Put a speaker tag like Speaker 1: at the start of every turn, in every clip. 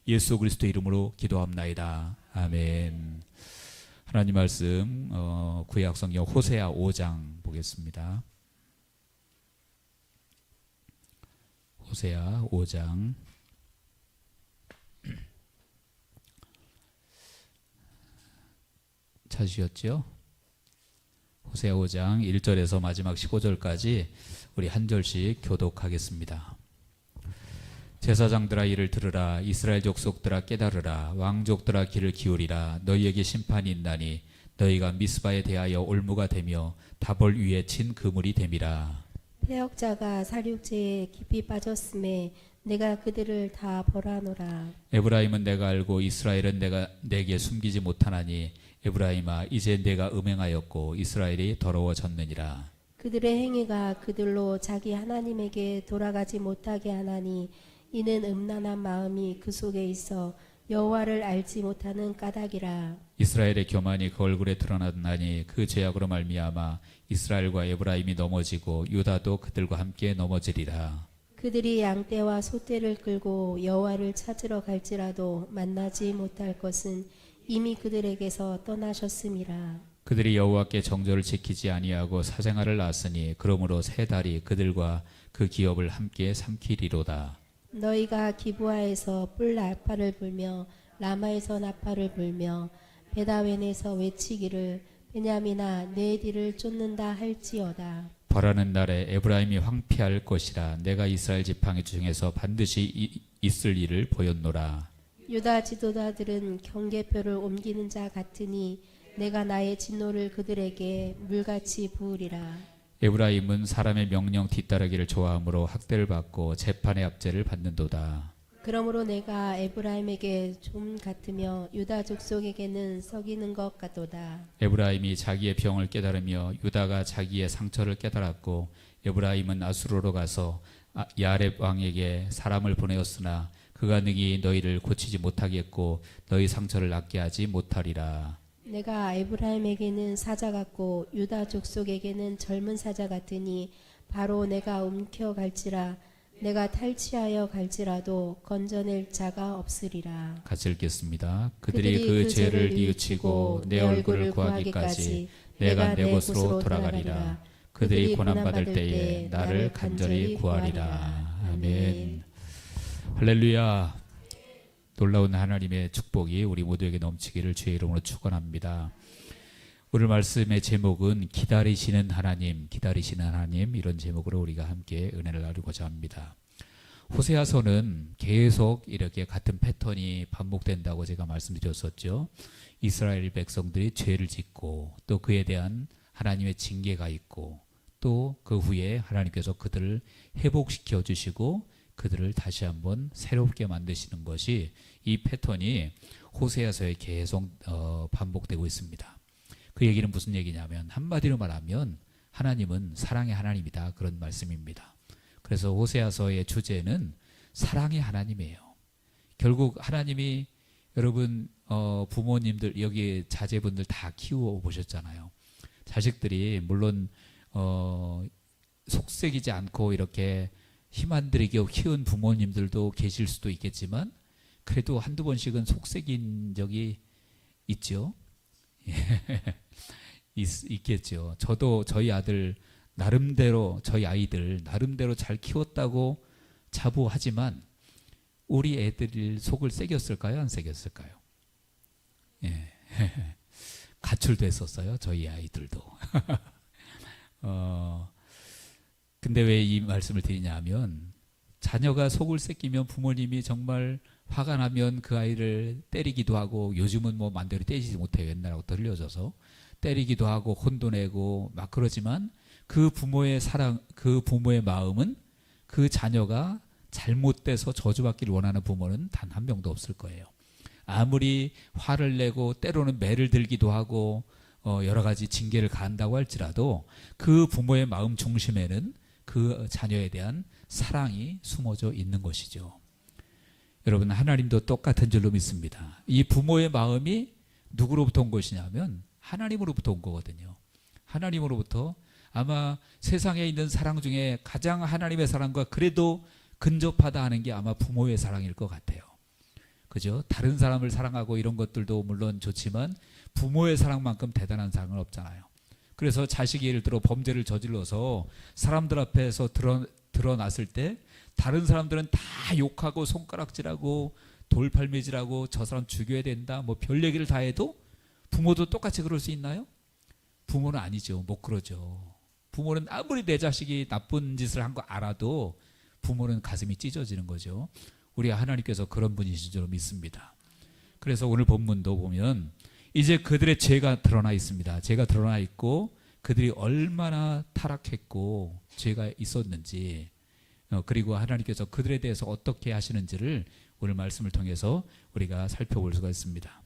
Speaker 1: 예수 그리스도 이름으로 기도합나이다. 아멘. 하나님 말씀 구약 성경 호세아 5장 보겠습니다. 호세아 5장 찾으셨죠? 호세아 5장 1절에서 마지막 15절까지 우리 한 절씩 교독하겠습니다. 제사장들아 이를 들으라. 이스라엘 족속들아 깨달으라. 왕족들아 귀를 기울이라. 너희에게 심판이 있나니 너희가 미스바에 대하여 올무가 되며 다볼 위에 친 그물이 됨이라.
Speaker 2: 패역자가 살육제에 깊이 빠졌음에 내가 그들을 다 벌하노라.
Speaker 1: 에브라임은 내가 알고 이스라엘은 내가 내게 숨기지 못하나니 에브라임아 이제 내가 음행하였고 이스라엘이 더러워졌느니라.
Speaker 2: 그들의 행위가 그들로 자기 하나님에게 돌아가지 못하게 하나니 이는 음란한 마음이 그 속에 있어 여호와를 알지 못하는 까닭이라.
Speaker 1: 이스라엘의 교만이 그 얼굴에 드러났나니 그 죄악으로 말미암아 이스라엘과 에브라임이 넘어지고 유다도 그들과 함께 넘어지리라.
Speaker 2: 그들이 양떼와 소떼를 끌고 여호와를 찾으러 갈지라도 만나지 못할 것은 이미 그들에게서 떠나셨음이라.
Speaker 1: 그들이 여호와께 정절을 지키지 아니하고 사생활을 낳았으니 그러므로 세 달이 그들과 그 기업을 함께 삼키리로다.
Speaker 2: 너희가 기브아에서 뿔 나팔을 불며 라마에서 나팔을 불며 베다웬에서 외치기를 베냐민아 내 뒤를 쫓는다 할지어다.
Speaker 1: 벌하는 날에 에브라임이 황폐할 것이라. 내가 이스라엘 지팡이 중에서 반드시 있을 일을 보였노라.
Speaker 2: 유다 지도자들은 경계표를 옮기는 자 같으니 내가 나의 진노를 그들에게 물같이 부으리라.
Speaker 1: 에브라임은 사람의 명령 뒤따르기를 좋아하므로 학대를 받고 재판의 압제를 받는도다.
Speaker 2: 그러므로 내가 에브라임에게 좀 같으며 유다 족속에게는 썩이는 것 같도다.
Speaker 1: 에브라임이 자기의 병을 깨달으며 유다가 자기의 상처를 깨달았고 에브라임은 아수르로 가서 야렙 왕에게 사람을 보내었으나 그가 능히 너희를 고치지 못하겠고 너희 상처를 낫게 하지 못하리라.
Speaker 2: 내가 에브라임에게는 사자 같고 유다 족속에게는 젊은 사자 같으니 바로 내가 움켜갈지라. 내가 탈취하여 갈지라도 건져낼 자가 없으리라.
Speaker 1: 같이 읽겠습니다. 그들이 그 죄를 뉘우치고 내 얼굴을 구하기까지 내가 내 곳으로 돌아가리라. 그들이 고난받을 때에 나를 간절히 구하리라. 아멘. 할렐루야. 놀라운 하나님의 축복이 우리 모두에게 넘치기를 주의 이름으로 축원합니다. 오늘 말씀의 제목은 기다리시는 하나님, 기다리시는 하나님, 이런 제목으로 우리가 함께 은혜를 나누고자 합니다. 호세아서는 계속 이렇게 같은 패턴이 반복된다고 제가 말씀드렸었죠. 이스라엘 백성들이 죄를 짓고 또 그에 대한 하나님의 징계가 있고 또 그 후에 하나님께서 그들을 회복시켜 주시고 그들을 다시 한번 새롭게 만드시는 것이 이 패턴이 호세아서에 계속 반복되고 있습니다. 그 얘기는 무슨 얘기냐면 한마디로 말하면 하나님은 사랑의 하나님이다, 그런 말씀입니다. 그래서 호세아서의 주제는 사랑의 하나님이에요. 결국 하나님이 여러분 부모님들 여기 자제분들 다 키워 보셨잖아요. 자식들이 물론 속썩이지 않고 이렇게 힘 안 들이게 키운 부모님들도 계실 수도 있겠지만 그래도 한두 번씩은 속썩인 적이 있죠. 있겠죠. 저도 저희 아들 나름대로 저희 아이들 나름대로 잘 키웠다고 자부하지만 우리 애들 속을 새겼을까요? 안 새겼을까요? 예. 가출됐었어요. 저희 아이들도. 근데 왜 이 말씀을 드리냐 하면 자녀가 속을 새기면 부모님이 정말 화가 나면 그 아이를 때리기도 하고, 요즘은 뭐 만대로 때리지 못해요. 옛날하고 더 흘려져서 때리기도 하고 혼도 내고 막 그러지만 그 부모의 사랑, 그 부모의 마음은 그 자녀가 잘못돼서 저주받기를 원하는 부모는 단 한 명도 없을 거예요. 아무리 화를 내고 때로는 매를 들기도 하고 여러 가지 징계를 가한다고 할지라도 그 부모의 마음 중심에는 그 자녀에 대한 사랑이 숨어져 있는 것이죠. 여러분, 하나님도 똑같은 줄로 믿습니다. 이 부모의 마음이 누구로부터 온 것이냐면 하나님으로부터 온 거거든요. 하나님으로부터 아마 세상에 있는 사랑 중에 가장 하나님의 사랑과 그래도 근접하다 하는 게 아마 부모의 사랑일 것 같아요. 그죠? 다른 사람을 사랑하고 이런 것들도 물론 좋지만 부모의 사랑만큼 대단한 사랑은 없잖아요. 그래서 자식이 예를 들어 범죄를 저질러서 사람들 앞에서 드러났을 때 다른 사람들은 다 욕하고 손가락질하고 돌팔매질하고 저 사람 죽여야 된다 뭐 별 얘기를 다 해도 부모도 똑같이 그럴 수 있나요? 부모는 아니죠. 못 그러죠. 부모는 아무리 내 자식이 나쁜 짓을 한 거 알아도 부모는 가슴이 찢어지는 거죠. 우리 하나님께서 그런 분이신 줄 믿습니다. 그래서 오늘 본문도 보면 이제 그들의 죄가 드러나 있습니다. 죄가 드러나 있고 그들이 얼마나 타락했고 죄가 있었는지 그리고 하나님께서 그들에 대해서 어떻게 하시는지를 오늘 말씀을 통해서 우리가 살펴볼 수가 있습니다.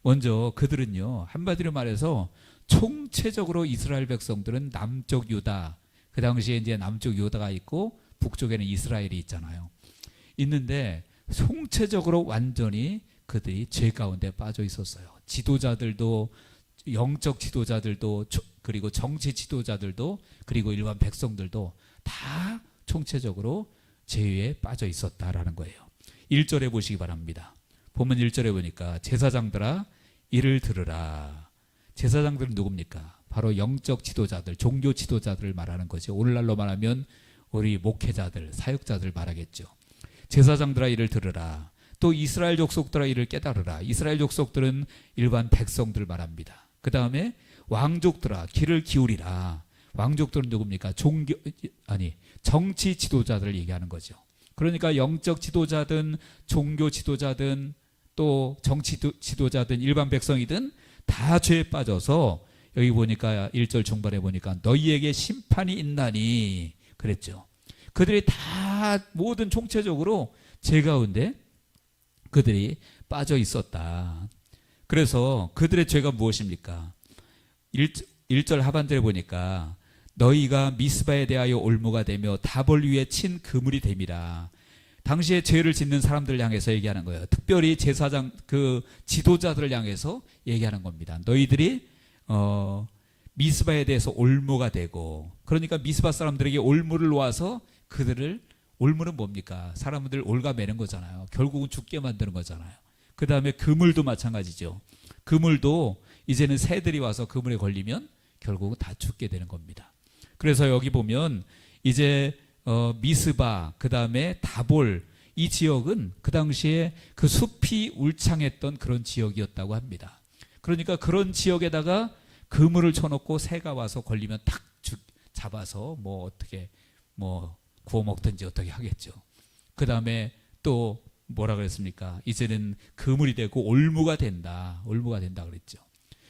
Speaker 1: 먼저 그들은요, 한마디로 말해서 총체적으로 이스라엘 백성들은 남쪽 유다, 그 당시에 이제 남쪽 유다가 있고 북쪽에는 이스라엘이 있잖아요. 있는데 총체적으로 완전히 그들이 죄 가운데 빠져 있었어요. 지도자들도, 영적 지도자들도, 그리고 정치 지도자들도, 그리고 일반 백성들도 다 총체적으로 죄에 빠져 있었다라는 거예요. 1절에 보시기 바랍니다. 보면 1절에 보니까 제사장들아 이를 들으라. 제사장들은 누굽니까? 바로 영적 지도자들, 종교 지도자들을 말하는 거죠. 오늘날로 말하면 우리 목회자들, 사역자들 말하겠죠. 제사장들아 이를 들으라. 또 이스라엘 족속들아 이를 깨달으라. 이스라엘 족속들은 일반 백성들 말합니다. 그 다음에 왕족들아 귀를 기울이라. 왕족들은 누굽니까? 정치 지도자들을 얘기하는 거죠. 그러니까 영적 지도자든 종교 지도자든 또 정치 지도자든 일반 백성이든 다 죄에 빠져서 여기 보니까 1절 중반에 보니까 너희에게 심판이 있나니 그랬죠. 그들이 다 모든 총체적으로 죄 가운데 그들이 빠져 있었다. 그래서 그들의 죄가 무엇입니까? 1절 하반절에 보니까 너희가 미스바에 대하여 올무가 되며 다볼 위에 친 그물이 됨이라. 당시에 죄를 짓는 사람들을 향해서 얘기하는 거예요. 특별히 제사장 그 지도자들을 향해서 얘기하는 겁니다. 너희들이 미스바에 대해서 올무가 되고, 그러니까 미스바 사람들에게 올무를 놓아서 그들을, 올무는 뭡니까? 사람들 올가매는 거잖아요. 결국은 죽게 만드는 거잖아요. 그 다음에 그물도 마찬가지죠. 그물도 이제는 새들이 와서 그물에 걸리면 결국은 다 죽게 되는 겁니다. 그래서 여기 보면 이제 미스바, 그 다음에 다볼, 이 지역은 그 당시에 그 숲이 울창했던 그런 지역이었다고 합니다. 그러니까 그런 지역에다가 그물을 쳐놓고 새가 와서 걸리면 탁 잡아서 뭐 어떻게 뭐 구워 먹든지 어떻게 하겠죠. 그 다음에 또 뭐라 그랬습니까? 이제는 그물이 되고 올무가 된다. 올무가 된다 그랬죠.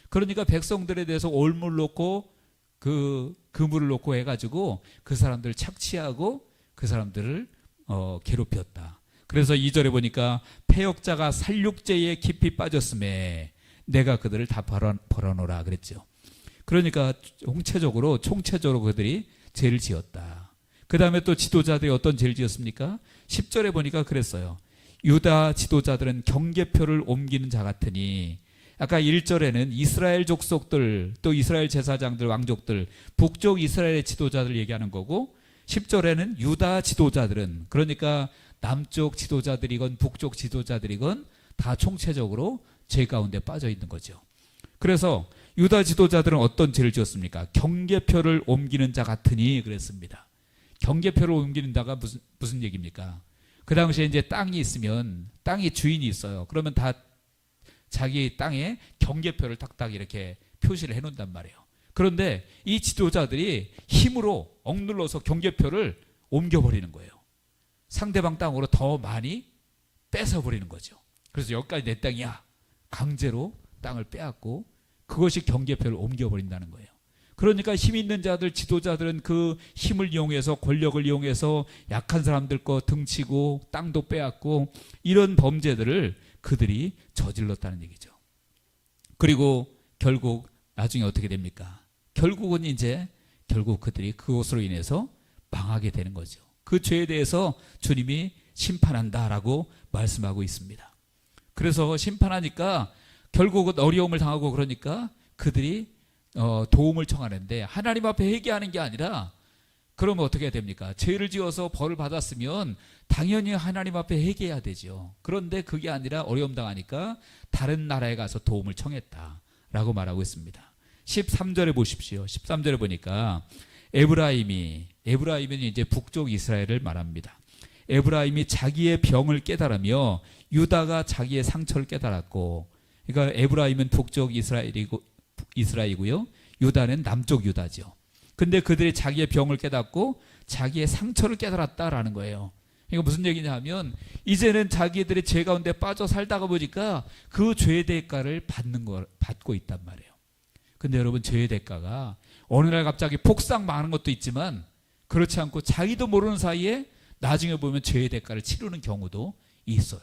Speaker 1: 그러니까 백성들에 대해서 올무를 놓고 그 그물을 놓고 해가지고 그 사람들을 착취하고 그 사람들을 괴롭혔다. 그래서 2절에 보니까 패역자가 살육죄에 깊이 빠졌음에 내가 그들을 다 벌어놓으라 그랬죠. 그러니까 총체적으로 그들이 죄를 지었다. 그 다음에 또 지도자들이 어떤 죄를 지었습니까? 10절에 보니까 그랬어요. 유다 지도자들은 경계표를 옮기는 자 같으니, 아까 1절에는 이스라엘 족속들, 또 이스라엘 제사장들, 왕족들, 북쪽 이스라엘의 지도자들 얘기하는 거고, 10절에는 유다 지도자들은, 그러니까 남쪽 지도자들이건 북쪽 지도자들이건 다 총체적으로 죄 가운데 빠져 있는 거죠. 그래서 유다 지도자들은 어떤 죄를 지었습니까? 경계표를 옮기는 자 같으니 그랬습니다. 경계표를 옮기는 자가 무슨 얘기입니까? 그 당시에 이제 땅이 있으면, 땅이 주인이 있어요. 그러면 다 자기 땅에 경계표를 딱딱 이렇게 표시를 해놓는단 말이에요. 그런데 이 지도자들이 힘으로 억눌러서 경계표를 옮겨버리는 거예요. 상대방 땅으로 더 많이 뺏어버리는 거죠. 그래서 여기까지 내 땅이야. 강제로 땅을 빼앗고 그것이 경계표를 옮겨버린다는 거예요. 그러니까 힘 있는 자들, 지도자들은 그 힘을 이용해서, 권력을 이용해서 약한 사람들 거 등치고 땅도 빼앗고 이런 범죄들을 그들이 저질렀다는 얘기죠. 그리고 결국 나중에 어떻게 됩니까? 결국은 결국 그들이 그것으로 인해서 망하게 되는 거죠. 그 죄에 대해서 주님이 심판한다라고 말씀하고 있습니다. 그래서 심판하니까 결국은 어려움을 당하고, 그러니까 그들이 도움을 청하는데 하나님 앞에 회개하는 게 아니라 그러면 어떻게 해야 됩니까? 죄를 지어서 벌을 받았으면 당연히 하나님 앞에 회개해야 되죠. 그런데 그게 아니라 어려움 당하니까 다른 나라에 가서 도움을 청했다라고 말하고 있습니다. 13절에 보십시오. 13절에 보니까 에브라임은 이제 북쪽 이스라엘을 말합니다. 에브라임이 자기의 병을 깨달으며 유다가 자기의 상처를 깨달았고, 그러니까 에브라임은 북쪽 이스라엘이고요. 유다는 남쪽 유다죠. 근데 그들이 자기의 병을 깨닫고 자기의 상처를 깨달았다라는 거예요. 이거 무슨 얘기냐 하면 이제는 자기들의 죄 가운데 빠져 살다가 보니까 그 죄의 대가를 받고 있단 말이에요. 근데 여러분, 죄의 대가가 어느 날 갑자기 폭삭 망하는 것도 있지만 그렇지 않고 자기도 모르는 사이에 나중에 보면 죄의 대가를 치르는 경우도 있어요.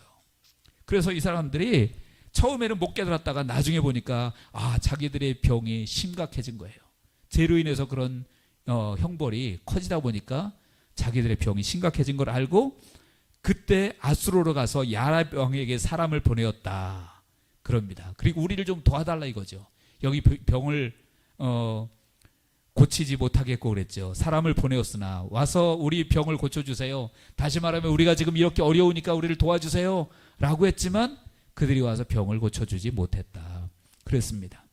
Speaker 1: 그래서 이 사람들이 처음에는 못 깨달았다가 나중에 보니까 자기들의 병이 심각해진 거예요. 죄로 인해서 그런 형벌이 커지다 보니까 자기들의 병이 심각해진 걸 알고 그때 아수르로 가서 야라병에게 사람을 보내었다 그럽니다. 그리고 우리를 좀 도와달라 이거죠. 여기 병을 고치지 못하겠고 그랬죠. 사람을 보내었으나 와서 우리 병을 고쳐주세요. 다시 말하면 우리가 지금 이렇게 어려우니까 우리를 도와주세요 라고 했지만 그들이 와서 병을 고쳐주지 못했다 그랬습니다.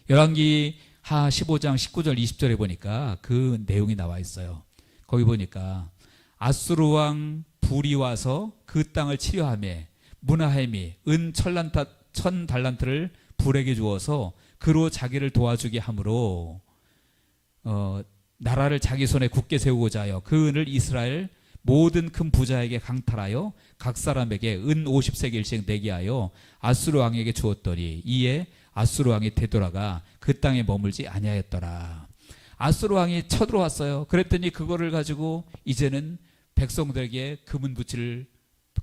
Speaker 1: 열왕기 하 15장 19절 20절에 보니까 그 내용이 나와 있어요. 거기 보니까 아수르 왕 불이 와서 그 땅을 치려하며 무나헬미 은 1000달란트를 불에게 주어서 그로 자기를 도와주게 하므로 나라를 자기 손에 굳게 세우고자 하여 그 은을 이스라엘 모든 큰 부자에게 강탈하여 각 사람에게 은 50세겔씩 내게 하여 아수르 왕에게 주었더니 이에 아수르 왕이 되돌아가 그 땅에 머물지 아니하였더라. 아수르 왕이 쳐들어왔어요. 그랬더니 그거를 가지고 이제는 백성들에게 금은 부치를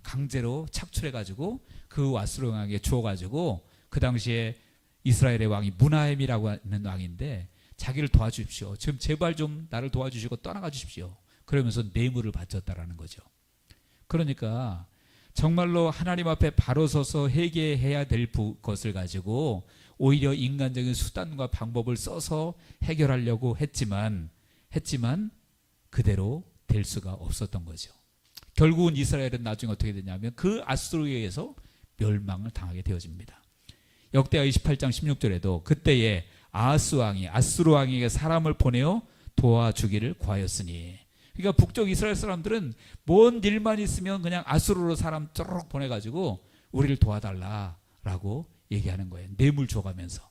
Speaker 1: 강제로 착출해가지고 그 아수르 왕에게 주어가지고 그 당시에 이스라엘의 왕이 무나헬미라고 하는 왕인데 자기를 도와주십시오. 지금 제발 좀 나를 도와주시고 떠나가 주십시오. 그러면서 뇌물을 바쳤다라는 거죠. 그러니까 정말로 하나님 앞에 바로 서서 회개해야 될 것을 가지고 오히려 인간적인 수단과 방법을 써서 해결하려고 했지만 그대로 될 수가 없었던 거죠. 결국은 이스라엘은 나중에 어떻게 되냐면 그 아수르에 의해서 멸망을 당하게 되어집니다. 역대하 28장 16절에도 그때에 아수르 왕에게 사람을 보내어 도와주기를 구하였으니, 그러니까 북쪽 이스라엘 사람들은 뭔 일만 있으면 그냥 아수르로 사람 쪼르륵 보내가지고 우리를 도와달라라고 얘기하는 거예요. 뇌물 줘가면서.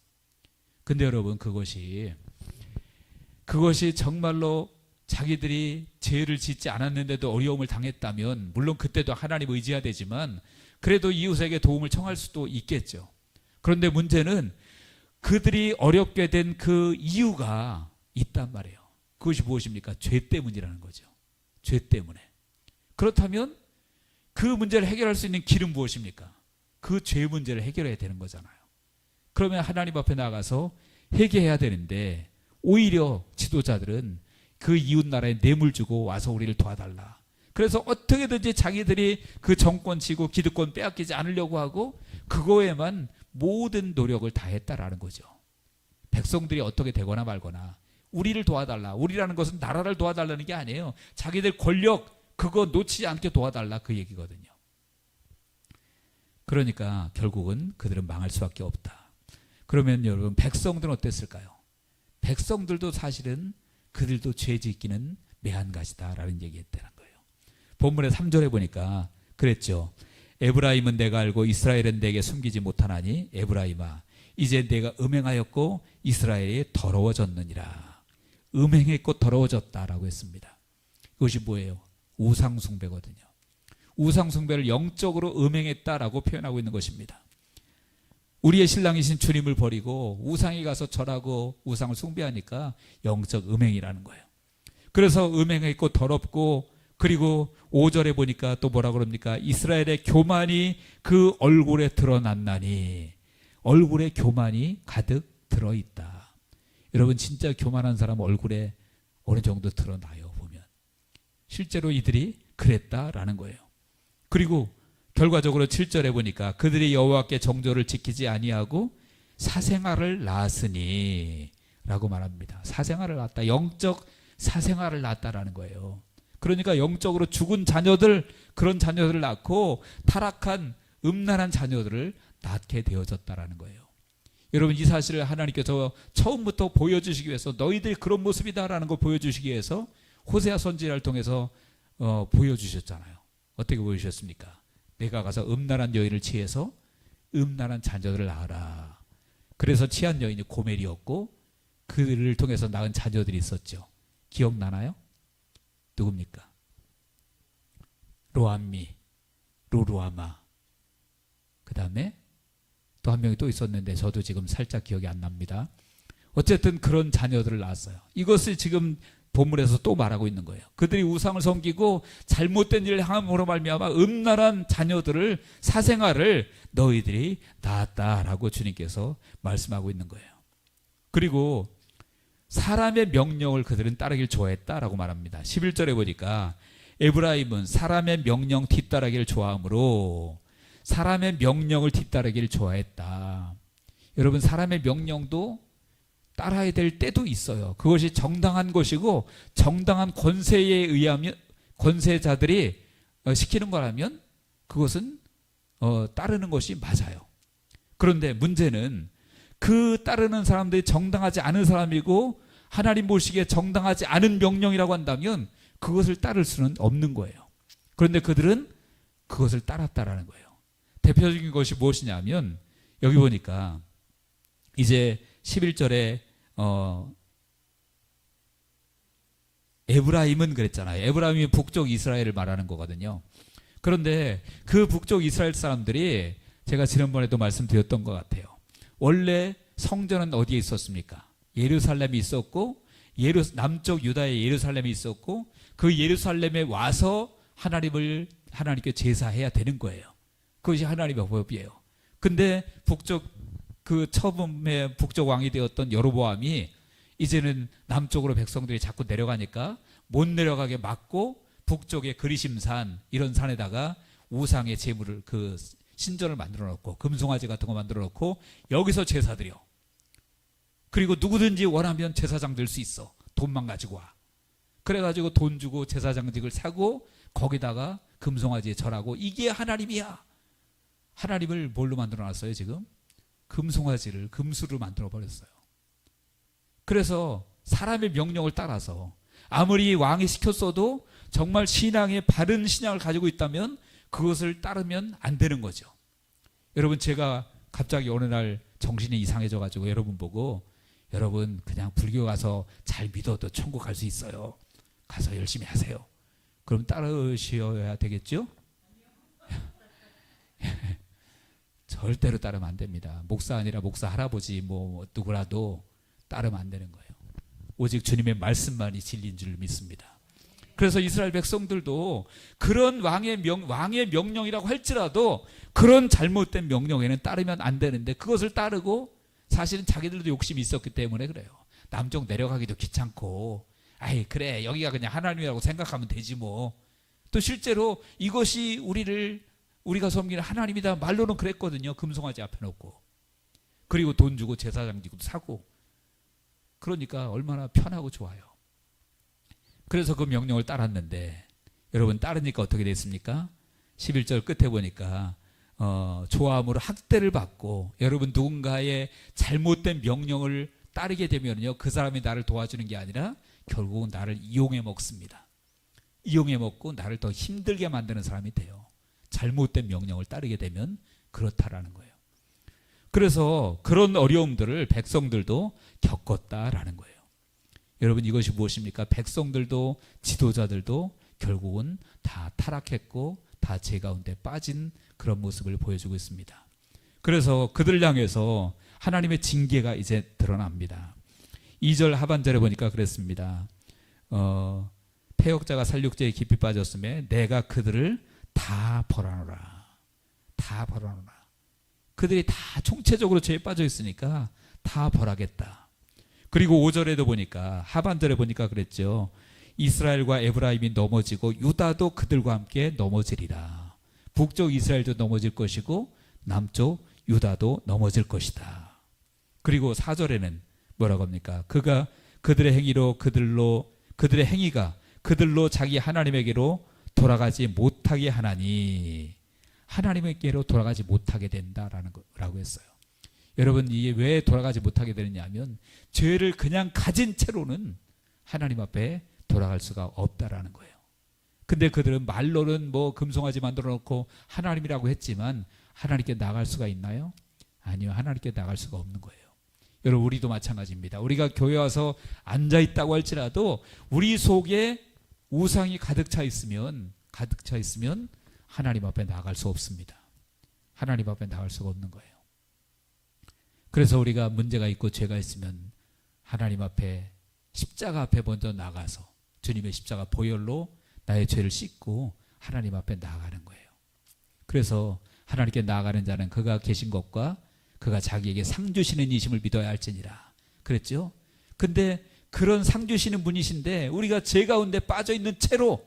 Speaker 1: 근데 여러분, 그것이 정말로 자기들이 죄를 짓지 않았는데도 어려움을 당했다면 물론 그때도 하나님 의지해야 되지만 그래도 이웃에게 도움을 청할 수도 있겠죠. 그런데 문제는 그들이 어렵게 된 그 이유가 있단 말이에요. 그것이 무엇입니까? 죄 때문이라는 거죠. 죄 때문에. 그렇다면 그 문제를 해결할 수 있는 길은 무엇입니까? 그 죄 문제를 해결해야 되는 거잖아요. 그러면 하나님 앞에 나가서 회개해야 되는데 오히려 지도자들은 그 이웃 나라에 뇌물 주고 와서 우리를 도와달라. 그래서 어떻게든지 자기들이 그 정권 쥐고 기득권 빼앗기지 않으려고 하고 그거에만 모든 노력을 다했다라는 거죠. 백성들이 어떻게 되거나 말거나 우리를 도와달라. 우리라는 것은 나라를 도와달라는 게 아니에요. 자기들 권력 그거 놓치지 않게 도와달라 그 얘기거든요. 그러니까 결국은 그들은 망할 수밖에 없다. 그러면 여러분, 백성들은 어땠을까요? 백성들도 사실은 그들도 죄 짓기는 매한가지다라는 얘기했다는 거예요. 본문의 3절에 보니까 그랬죠. 에브라임은 내가 알고 이스라엘은 내게 숨기지 못하나니 에브라임아 이제 내가 음행하였고 이스라엘이 더러워졌느니라. 음행했고 더러워졌다라고 했습니다. 그것이 뭐예요? 우상숭배거든요. 우상숭배를 영적으로 음행했다라고 표현하고 있는 것입니다. 우리의 신랑이신 주님을 버리고 우상에 가서 절하고 우상을 숭배하니까 영적 음행이라는 거예요. 그래서 음행했고 더럽고, 그리고 5절에 보니까 또 뭐라 그럽니까? 이스라엘의 교만이 그 얼굴에 드러났나니, 얼굴에 교만이 가득 들어있다. 여러분, 진짜 교만한 사람 얼굴에 어느 정도 드러나요, 보면. 실제로 이들이 그랬다라는 거예요. 그리고 결과적으로 7절에 보니까 그들이 여호와께 정조를 지키지 아니하고 사생아를 낳았으니 라고 말합니다. 사생아를 낳았다. 영적 사생아를 낳았다라는 거예요. 그러니까 영적으로 죽은 자녀들, 그런 자녀들을 낳고 타락한 음란한 자녀들을 낳게 되어졌다라는 거예요. 여러분, 이 사실을 하나님께서 처음부터 보여주시기 위해서 너희들이 그런 모습이다라는 걸 보여주시기 위해서 호세아 선지자를 통해서 보여주셨잖아요. 어떻게 보여주셨습니까? 내가 가서 음란한 여인을 취해서 음란한 자녀들을 낳아라. 그래서 취한 여인이 고멜이었고 그를 통해서 낳은 자녀들이 있었죠. 기억나나요? 누굽니까? 로암미, 로루아마. 그 다음에 또 한 명이 또 있었는데 저도 지금 살짝 기억이 안 납니다. 어쨌든 그런 자녀들을 낳았어요. 이것을 지금 본문에서 또 말하고 있는 거예요. 그들이 우상을 섬기고 잘못된 일을 행함으로 말미암아 음란한 자녀들을, 사생아를 너희들이 낳았다라고 주님께서 말씀하고 있는 거예요. 그리고 사람의 명령을 그들은 따르길 좋아했다라고 말합니다. 11절에 보니까 에브라임은 사람의 명령 뒤따르기를 좋아하므로 사람의 명령을 뒤따르기를 좋아했다. 여러분, 사람의 명령도 따라야 될 때도 있어요. 그것이 정당한 것이고 정당한 권세에 의하면, 권세자들이 시키는 거라면 그것은 따르는 것이 맞아요. 그런데 문제는 그 따르는 사람들이 정당하지 않은 사람이고 하나님 보시기에 정당하지 않은 명령이라고 한다면 그것을 따를 수는 없는 거예요. 그런데 그들은 그것을 따랐다라는 거예요. 대표적인 것이 무엇이냐면 여기 보니까 이제 11절에 에브라임은 그랬잖아요. 에브라임이 북쪽 이스라엘을 말하는 거거든요. 그런데 그 북쪽 이스라엘 사람들이 제가 지난번에도 말씀드렸던 것 같아요. 원래 성전은 어디에 있었습니까? 예루살렘이 있었고 남쪽 유다의 예루살렘이 있었고 그 예루살렘에 와서 하나님께 제사해야 되는 거예요. 그것이 하나님의 법이에요. 근데 처음에 북쪽 왕이 되었던 여로보암이 이제는 남쪽으로 백성들이 자꾸 내려가니까 못 내려가게 막고 북쪽의 그리심산 이런 산에다가 우상의 제물을 신전을 만들어 놓고 금송아지 같은 거 만들어 놓고 여기서 제사 드려. 그리고 누구든지 원하면 제사장 될 수 있어. 돈만 가지고 와. 그래가지고 돈 주고 제사장직을 사고 거기다가 금송아지에 절하고 이게 하나님이야. 하나님을 뭘로 만들어 놨어요 지금? 금송아지를 금수로 만들어 버렸어요. 그래서 사람의 명령을 따라서 아무리 왕이 시켰어도 정말 신앙의 바른 신앙을 가지고 있다면 그것을 따르면 안 되는 거죠. 여러분, 제가 갑자기 어느 날 정신이 이상해져 가지고 여러분 보고 여러분 그냥 불교 가서 잘 믿어도 천국 갈 수 있어요. 가서 열심히 하세요. 그럼 따르셔야 되겠죠? 절대로 따르면 안 됩니다. 목사 아니라 목사 할아버지 누구라도 따르면 안 되는 거예요. 오직 주님의 말씀만이 진리인 줄 믿습니다. 그래서 이스라엘 백성들도 그런 왕의 명령이라고 할지라도 그런 잘못된 명령에는 따르면 안 되는데 그것을 따르고 사실은 자기들도 욕심이 있었기 때문에 그래요. 남쪽 내려가기도 귀찮고 아이 그래 여기가 그냥 하나님이라고 생각하면 되지 뭐. 또 실제로 이것이 우리가 섬기는 하나님이다 말로는 그랬거든요. 금송아지 앞에 놓고 그리고 돈 주고 제사장직도 사고 그러니까 얼마나 편하고 좋아요. 그래서 그 명령을 따랐는데 여러분 따르니까 어떻게 됐습니까? 11절 끝에 보니까 조함으로 학대를 받고 여러분 누군가의 잘못된 명령을 따르게 되면요 그 사람이 나를 도와주는 게 아니라 결국은 나를 이용해 먹습니다. 이용해 먹고 나를 더 힘들게 만드는 사람이 돼요. 잘못된 명령을 따르게 되면 그렇다라는 거예요. 그래서 그런 어려움들을 백성들도 겪었다라는 거예요. 여러분 이것이 무엇입니까? 백성들도 지도자들도 결국은 다 타락했고 다 죄 가운데 빠진 그런 모습을 보여주고 있습니다. 그래서 그들을 향해서 하나님의 징계가 이제 드러납니다. 2절 하반절에 보니까 그랬습니다. 패역자가 살육죄에 깊이 빠졌음에 내가 그들을 다 벌하노라. 다 벌하노라. 그들이 다 총체적으로 죄에 빠져 있으니까 다 벌하겠다. 그리고 5절에도 보니까 하반절에 보니까 그랬죠. 이스라엘과 에브라임이 넘어지고 유다도 그들과 함께 넘어지리라. 북쪽 이스라엘도 넘어질 것이고 남쪽 유다도 넘어질 것이다. 그리고 4절에는 뭐라고 합니까? 그가 그들의 행위로 그들의 행위가 그들로 자기 하나님에게로 돌아가지 못하게 하나니 하나님에게로 돌아가지 못하게 된다라는 거라고 했어요. 여러분, 이게 왜 돌아가지 못하게 되느냐 하면 죄를 그냥 가진 채로는 하나님 앞에 돌아갈 수가 없다라는 거예요. 근데 그들은 말로는 뭐 금송아지 만들어 놓고 하나님이라고 했지만 하나님께 나갈 수가 있나요? 아니요, 하나님께 나갈 수가 없는 거예요. 여러분, 우리도 마찬가지입니다. 우리가 교회 와서 앉아 있다고 할지라도 우리 속에 우상이 가득 차 있으면 하나님 앞에 나갈 수 없습니다. 하나님 앞에 나갈 수가 없는 거예요. 그래서 우리가 문제가 있고 죄가 있으면 하나님 앞에, 십자가 앞에 먼저 나가서 주님의 십자가 보혈로 나의 죄를 씻고 하나님 앞에 나아가는 거예요. 그래서 하나님께 나아가는 자는 그가 계신 것과 그가 자기에게 상 주시는 이심을 믿어야 할지니라 그랬죠. 근데 그런 상 주시는 분이신데 우리가 죄 가운데 빠져 있는 채로,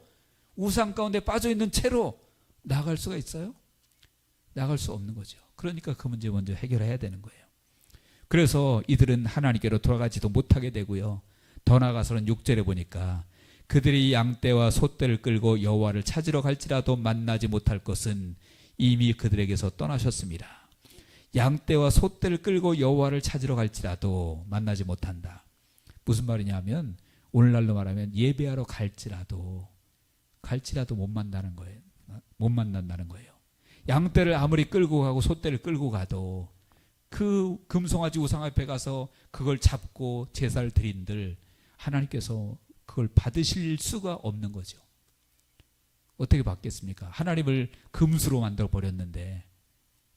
Speaker 1: 우상 가운데 빠져 있는 채로 나아갈 수가 있어요? 나아갈 수 없는 거죠. 그러니까 그 문제 먼저 해결해야 되는 거예요. 그래서 이들은 하나님께로 돌아가지도 못하게 되고요. 더 나아가서는 6절에 보니까 그들이 양떼와 소떼를 끌고 여호와를 찾으러 갈지라도 만나지 못할 것은 이미 그들에게서 떠나셨습니다. 양떼와 소떼를 끌고 여호와를 찾으러 갈지라도 만나지 못한다. 무슨 말이냐면 오늘날로 말하면 예배하러 갈지라도 못 만나는 거예요. 못 만난다는 거예요. 양떼를 아무리 끌고 가고 소떼를 끌고 가도 그 금송아지 우상 앞에 가서 그걸 잡고 제사를 드린들 하나님께서 그걸 받으실 수가 없는 거죠. 어떻게 받겠습니까? 하나님을 금수로 만들어 버렸는데,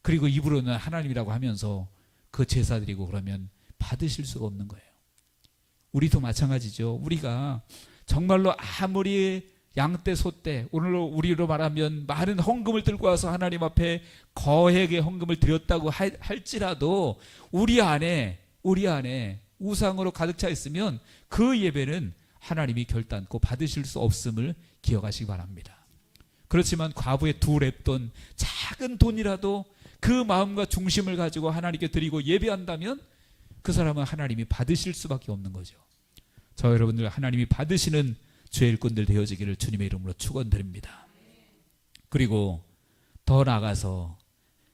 Speaker 1: 그리고 입으로는 하나님이라고 하면서 그 제사 드리고 그러면 받으실 수가 없는 거예요. 우리도 마찬가지죠. 우리가 정말로 아무리 양떼 소떼, 오늘로 우리로 말하면 많은 헌금을 들고 와서 하나님 앞에 거액의 헌금을 드렸다고 할지라도 우리 안에 우상으로 가득 차 있으면 그 예배는 하나님이 결단코 받으실 수 없음을 기억하시기 바랍니다. 그렇지만 과부의 2렙돈 작은 돈이라도 그 마음과 중심을 가지고 하나님께 드리고 예배한다면 그 사람은 하나님이 받으실 수밖에 없는 거죠. 저 여러분들 하나님이 받으시는 주의 일꾼들 되어지기를 주님의 이름으로 축원드립니다. 그리고 더 나아가서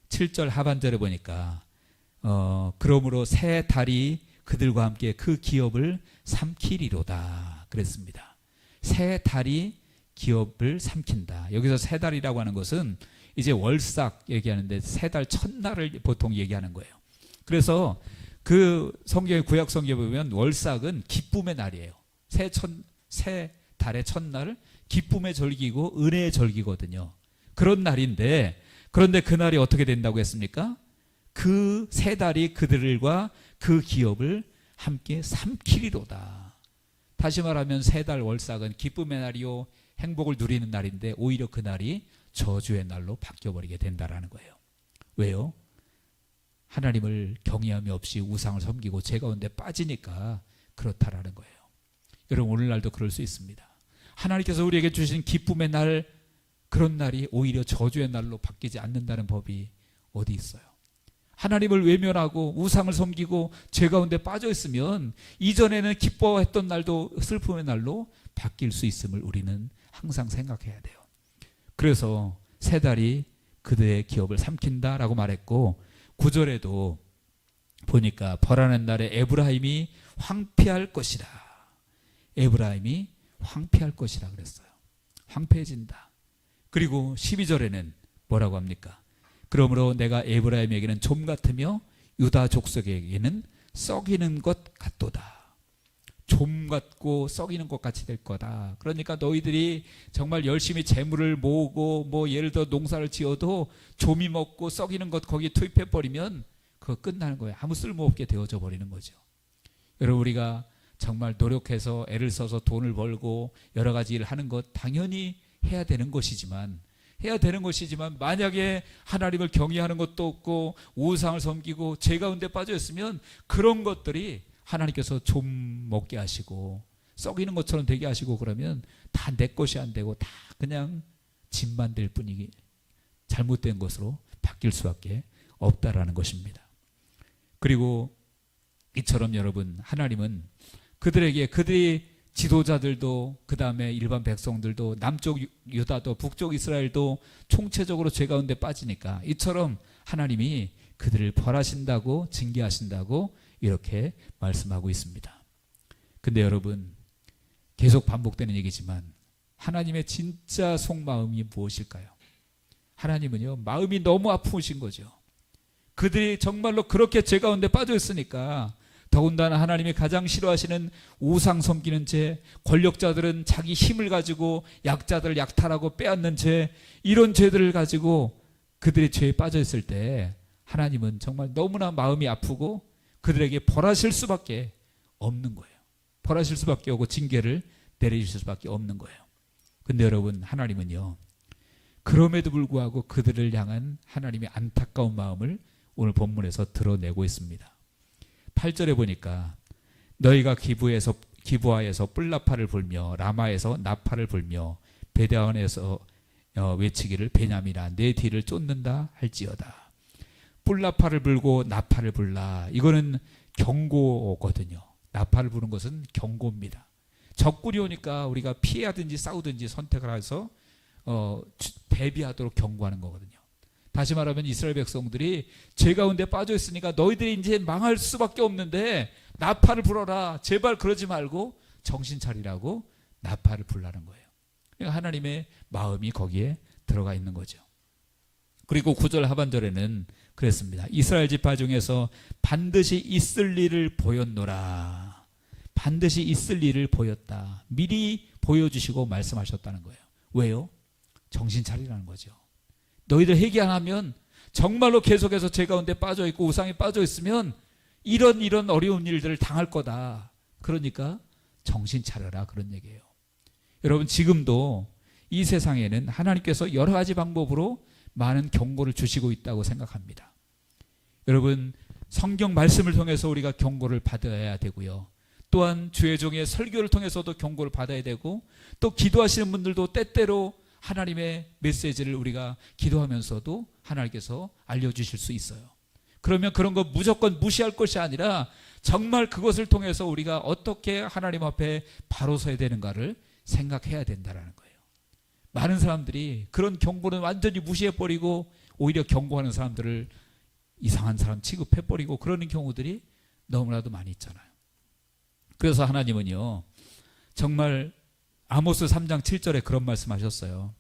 Speaker 1: 7절 하반절에 보니까 그러므로 새 달이 그들과 함께 그 기업을 삼키리로다 그랬습니다. 새 달이 기업을 삼킨다. 여기서 새 달이라고 하는 것은 이제 월삭 얘기하는데 새 달 첫날을 보통 얘기하는 거예요. 그래서 그 성경의 구약 성경에 보면 월삭은 기쁨의 날이에요. 새 달의 첫날 기쁨의 절기고 은혜의 절기거든요. 그런 날인데, 그런데 그날이 어떻게 된다고 했습니까? 그 새 달이 그들과 그 기업을 함께 삼키리로다. 다시 말하면 새 달 월삭은 기쁨의 날이요 행복을 누리는 날인데 오히려 그 날이 저주의 날로 바뀌어버리게 된다라는 거예요. 왜요? 하나님을 경외함이 없이 우상을 섬기고 죄 가운데 빠지니까 그렇다라는 거예요. 여러분, 오늘날도 그럴 수 있습니다. 하나님께서 우리에게 주신 기쁨의 날, 그런 날이 오히려 저주의 날로 바뀌지 않는다는 법이 어디 있어요? 하나님을 외면하고 우상을 섬기고 죄 가운데 빠져 있으면 이전에는 기뻐했던 날도 슬픔의 날로 바뀔 수 있음을 우리는 항상 생각해야 돼요. 그래서 새 달이 그들의 기업을 삼킨다라고 말했고, 9절에도 보니까 벌하는 날에 에브라임이 황폐할 것이라. 에브라임이 황폐할 것이라 그랬어요. 황폐해진다. 그리고 12절에는 뭐라고 합니까? 그러므로 내가 에브라임에게는 좀 같으며 유다 족속에게는 썩이는 것 같도다. 좀 같고 썩이는 것 같이 될 거다. 그러니까 너희들이 정말 열심히 재물을 모으고 뭐 예를 들어 농사를 지어도 좀이 먹고 썩이는 것 거기에 투입해버리면 그거 끝나는 거예요. 아무 쓸모없게 되어져 버리는 거죠. 여러분, 우리가 정말 노력해서 애를 써서 돈을 벌고 여러 가지 일을 하는 것 당연히 해야 되는 것이지만 만약에 하나님을 경외하는 것도 없고 우상을 섬기고 죄 가운데 빠져 있으면 그런 것들이 하나님께서 좀 먹게 하시고 썩이는 것처럼 되게 하시고 그러면 다 내 것이 안 되고 다 그냥 짐만 될 뿐이기 잘못된 것으로 바뀔 수밖에 없다라는 것입니다. 그리고 이처럼 여러분, 하나님은 그들에게 그들이 지도자들도 그 다음에 일반 백성들도 남쪽 유다도 북쪽 이스라엘도 총체적으로 죄 가운데 빠지니까 이처럼 하나님이 그들을 벌하신다고 징계하신다고 이렇게 말씀하고 있습니다. 근데 여러분, 계속 반복되는 얘기지만 하나님의 진짜 속마음이 무엇일까요? 하나님은요, 마음이 너무 아프신 거죠. 그들이 정말로 그렇게 죄 가운데 빠져 있으니까, 더군다나 하나님이 가장 싫어하시는 우상 섬기는 죄, 권력자들은 자기 힘을 가지고 약자들을 약탈하고 빼앗는 죄, 이런 죄들을 가지고 그들이 죄에 빠져 있을 때 하나님은 정말 너무나 마음이 아프고 그들에게 벌하실 수밖에 없는 거예요. 벌하실 수밖에 없고 징계를 내리실 수밖에 없는 거예요. 근데 여러분, 하나님은요, 그럼에도 불구하고 그들을 향한 하나님의 안타까운 마음을 오늘 본문에서 드러내고 있습니다. 8절에 보니까 너희가 기브아에서 뿔나파를 불며 라마에서 나파를 불며 베다원에서 외치기를 베냐민아 내 뒤를 쫓는다 할지어다. 뿔나파를 불고 나파를 불라, 이거는 경고거든요. 나파를 부는 것은 경고입니다. 적군이 오니까 우리가 피하든지 싸우든지 선택을 해서 대비하도록 경고하는 거거든요. 다시 말하면 이스라엘 백성들이 죄 가운데 빠져 있으니까 너희들이 이제 망할 수밖에 없는데 나팔을 불어라, 제발 그러지 말고 정신 차리라고 나팔을 불라는 거예요. 그러니까 하나님의 마음이 거기에 들어가 있는 거죠. 그리고 9절 하반절에는 그랬습니다. 이스라엘 지파 중에서 반드시 있을 일을 보였노라. 반드시 있을 일을 보였다. 미리 보여주시고 말씀하셨다는 거예요. 왜요? 정신 차리라는 거죠. 너희들 회개 안 하면 정말로 계속해서 죄 가운데 빠져 있고 우상에 빠져 있으면 이런 어려운 일들을 당할 거다. 그러니까 정신 차려라, 그런 얘기예요. 여러분, 지금도 이 세상에는 하나님께서 여러 가지 방법으로 많은 경고를 주시고 있다고 생각합니다. 여러분, 성경 말씀을 통해서 우리가 경고를 받아야 되고요. 또한 주의 종의 설교를 통해서도 경고를 받아야 되고, 또 기도하시는 분들도 때때로 하나님의 메시지를 우리가 기도하면서도 하나님께서 알려주실 수 있어요. 그러면 그런 거 무조건 무시할 것이 아니라 정말 그것을 통해서 우리가 어떻게 하나님 앞에 바로 서야 되는가를 생각해야 된다는 거예요. 많은 사람들이 그런 경고는 완전히 무시해버리고 오히려 경고하는 사람들을 이상한 사람 취급해버리고 그러는 경우들이 너무나도 많이 있잖아요. 그래서 하나님은요, 정말 아모스 3장 7절에 그런 말씀하셨어요.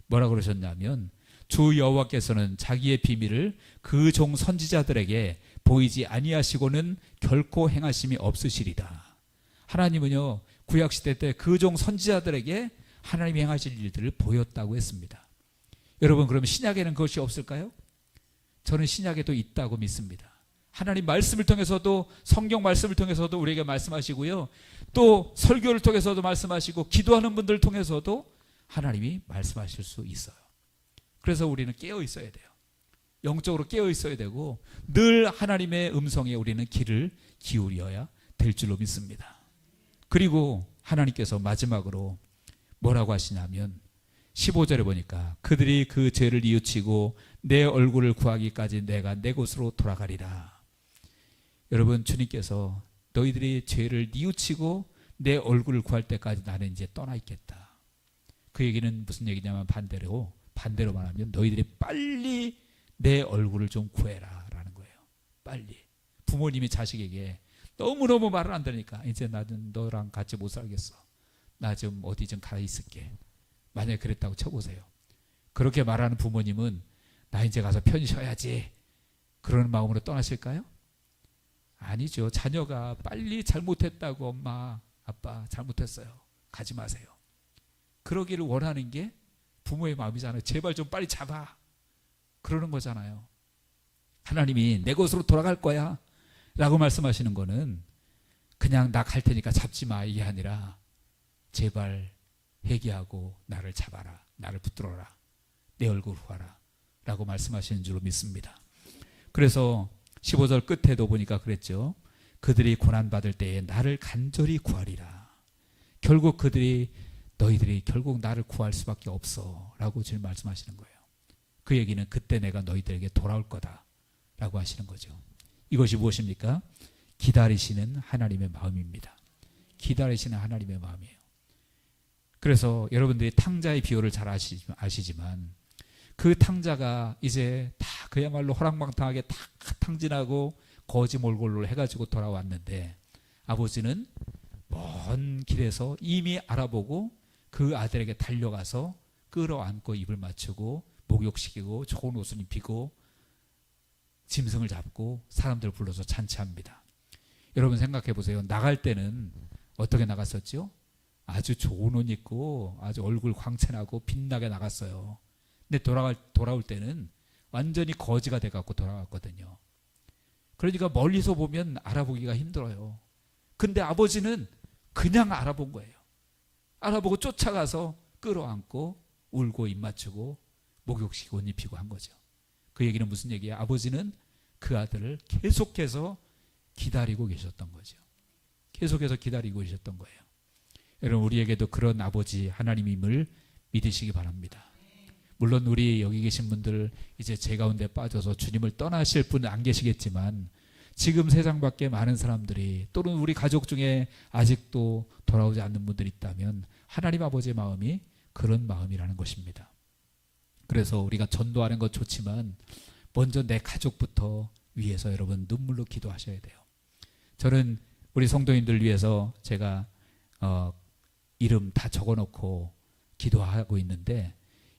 Speaker 1: 뭐라 그러셨냐면, 주 여호와께서는 자기의 비밀을 그 종 선지자들에게 보이지 아니하시고는 결코 행하심이 없으시리다. 하나님은요, 구약시대 때 그 종 선지자들에게 하나님이 행하실 일들을 보였다고 했습니다. 여러분, 그러면 신약에는 그것이 없을까요? 저는 신약에도 있다고 믿습니다. 하나님 말씀을 통해서도, 성경 말씀을 통해서도 우리에게 말씀하시고요, 또 설교를 통해서도 말씀하시고 기도하는 분들을 통해서도 하나님이 말씀하실 수 있어요. 그래서 우리는 깨어 있어야 돼요. 영적으로 깨어 있어야 되고 늘 하나님의 음성에 우리는 귀를 기울여야 될 줄로 믿습니다. 그리고 하나님께서 마지막으로 뭐라고 하시냐면 15절에 보니까 그들이 그 죄를 뉘우치고 내 얼굴을 구하기까지 내가 내 곳으로 돌아가리라. 여러분, 주님께서 너희들이 죄를 뉘우치고 내 얼굴을 구할 때까지 나는 이제 떠나 있겠다. 그 얘기는 무슨 얘기냐면 반대로 말하면 너희들이 빨리 내 얼굴을 좀 구해라 라는 거예요. 빨리. 부모님이 자식에게 너무너무 말을 안 들으니까 이제 나는 너랑 같이 못 살겠어. 나 좀 어디 좀 가 있을게. 만약에 그랬다고 쳐보세요. 그렇게 말하는 부모님은 나 이제 가서 편히 쉬어야지, 그러는 마음으로 떠나실까요? 아니죠. 자녀가 빨리 잘못했다고 엄마, 아빠 잘못했어요, 가지 마세요, 그러기를 원하는 게 부모의 마음이잖아요. 제발 좀 빨리 잡아, 그러는 거잖아요. 하나님이 내 곳으로 돌아갈 거야 라고 말씀하시는 거는 그냥 나 갈 테니까 잡지 마, 이게 아니라 제발 회개하고 나를 잡아라, 나를 붙들어라, 내 얼굴 구하라 라고 말씀하시는 줄로 믿습니다. 그래서 15절 끝에도 보니까 그랬죠. 그들이 고난받을 때에 나를 간절히 구하리라. 결국 너희들이 결국 나를 구할 수밖에 없어 라고 지금 말씀하시는 거예요. 그 얘기는 그때 내가 너희들에게 돌아올 거다 라고 하시는 거죠. 이것이 무엇입니까? 기다리시는 하나님의 마음입니다. 기다리시는 하나님의 마음이에요. 그래서 여러분들이 탕자의 비유를 잘 아시지만 그 탕자가 이제 다 그야말로 호랑방탕하게 다 탕진하고 거지 몰골로 해가지고 돌아왔는데 아버지는 먼 길에서 이미 알아보고 그 아들에게 달려가서 끌어안고 입을 맞추고 목욕시키고 좋은 옷을 입히고 짐승을 잡고 사람들을 불러서 잔치합니다. 여러분 생각해 보세요. 나갈 때는 어떻게 나갔었죠? 아주 좋은 옷 입고 아주 얼굴 광채나고 빛나게 나갔어요. 근데 돌아올 때는 완전히 거지가 돼갖고 돌아왔거든요. 그러니까 멀리서 보면 알아보기가 힘들어요. 근데 아버지는 그냥 알아본 거예요. 알아보고 쫓아가서 끌어안고 울고 입 맞추고 목욕시키고 옷 입히고 한 거죠. 그 얘기는 무슨 얘기야? 아버지는 그 아들을 계속해서 기다리고 계셨던 거죠. 계속해서 기다리고 계셨던 거예요. 여러분 우리에게도 그런 아버지 하나님임을 믿으시기 바랍니다. 물론 우리 여기 계신 분들 이제 제 가운데 빠져서 주님을 떠나실 분은 안 계시겠지만 지금 세상 밖에 많은 사람들이 또는 우리 가족 중에 아직도 돌아오지 않는 분들이 있다면 하나님 아버지의 마음이 그런 마음이라는 것입니다. 그래서 우리가 전도하는 것 좋지만 먼저 내 가족부터 위해서 여러분 눈물로 기도하셔야 돼요. 저는 우리 성도님들 위해서 제가 이름 다 적어놓고 기도하고 있는데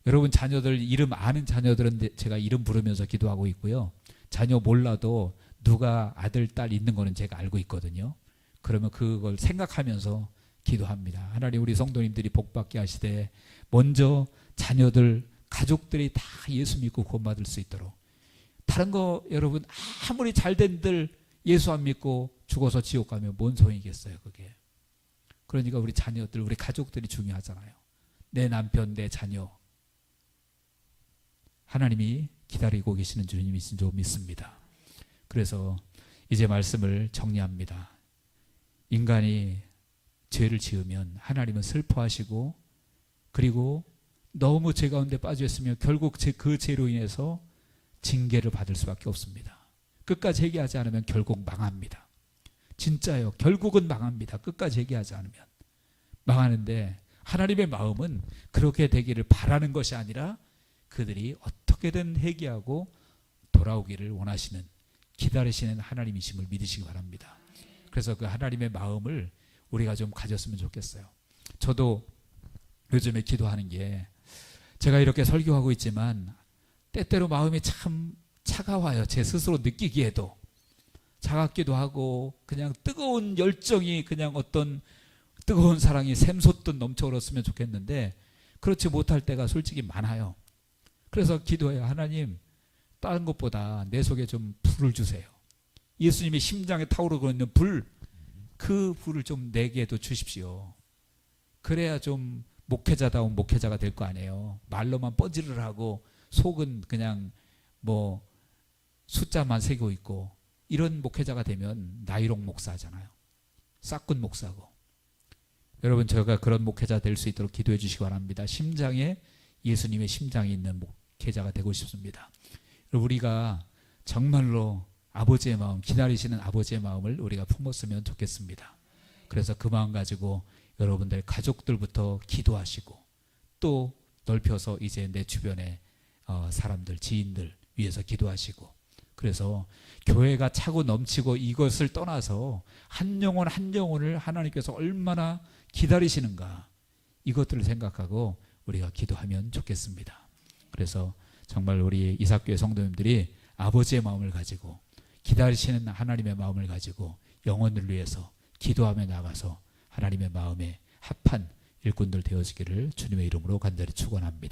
Speaker 1: 여러분 자녀들 이름 아는 자녀들은 제가 이름 부르면서 기도하고 있고요. 자녀 몰라도 누가 아들, 딸 있는 거는 제가 알고 있거든요. 그러면 그걸 생각하면서 기도합니다. 하나님 우리 성도님들이 복받게 하시되 먼저 자녀들, 가족들이 다 예수 믿고 구원받을 수 있도록 다른 거 여러분 아무리 잘된들 예수 안 믿고 죽어서 지옥 가면 뭔 소용이겠어요 그게. 그러니까 우리 자녀들, 우리 가족들이 중요하잖아요. 내 남편, 내 자녀 하나님이 기다리고 계시는 주님이신 줄 믿습니다. 그래서 이제 말씀을 정리합니다. 인간이 죄를 지으면 하나님은 슬퍼하시고 그리고 너무 죄 가운데 빠져 있으면 결국 그 죄로 인해서 징계를 받을 수밖에 없습니다. 끝까지 회개하지 않으면 결국 망합니다. 진짜요. 결국은 망합니다. 끝까지 회개하지 않으면 망하는데 하나님의 마음은 그렇게 되기를 바라는 것이 아니라 그들이 어떻게든 회개하고 돌아오기를 원하시는 기다리시는 하나님이심을 믿으시기 바랍니다. 그래서 그 하나님의 마음을 우리가 좀 가졌으면 좋겠어요. 저도 요즘에 기도하는 게 제가 이렇게 설교하고 있지만 때때로 마음이 참 차가워요. 제 스스로 느끼기에도 차갑기도 하고 그냥 뜨거운 열정이 그냥 어떤 뜨거운 사랑이 샘솟듯 넘쳐 흘렀으면 좋겠는데 그렇지 못할 때가 솔직히 많아요. 그래서 기도해요. 하나님 다른 것보다 내 속에 좀 불을 주세요. 예수님이 심장에 타오르고 있는 불, 그 불을 좀 내게도 주십시오. 그래야 좀 목회자다운 목회자가 될 거 아니에요. 말로만 뻔질을 하고 속은 그냥 뭐 숫자만 새기고 있고 이런 목회자가 되면 나이롱 목사잖아요. 싹군 목사고. 여러분 저희가 그런 목회자 될 수 있도록 기도해 주시기 바랍니다. 심장에 예수님의 심장이 있는 목회자가 되고 싶습니다. 우리가 정말로 아버지의 마음, 기다리시는 아버지의 마음을 우리가 품었으면 좋겠습니다. 그래서 그 마음 가지고 여러분들 가족들부터 기도하시고 또 넓혀서 이제 내 주변에 사람들, 지인들 위해서 기도하시고 그래서 교회가 차고 넘치고 이것을 떠나서 한 영혼 한 영혼을 하나님께서 얼마나 기다리시는가 이것들을 생각하고 우리가 기도하면 좋겠습니다. 그래서 정말 우리 이삭교회 성도님들이 아버지의 마음을 가지고 기다리시는 하나님의 마음을 가지고 영혼을 위해서 기도하며 나가서 하나님의 마음에 합한 일꾼들 되어지기를 주님의 이름으로 간절히 축원합니다.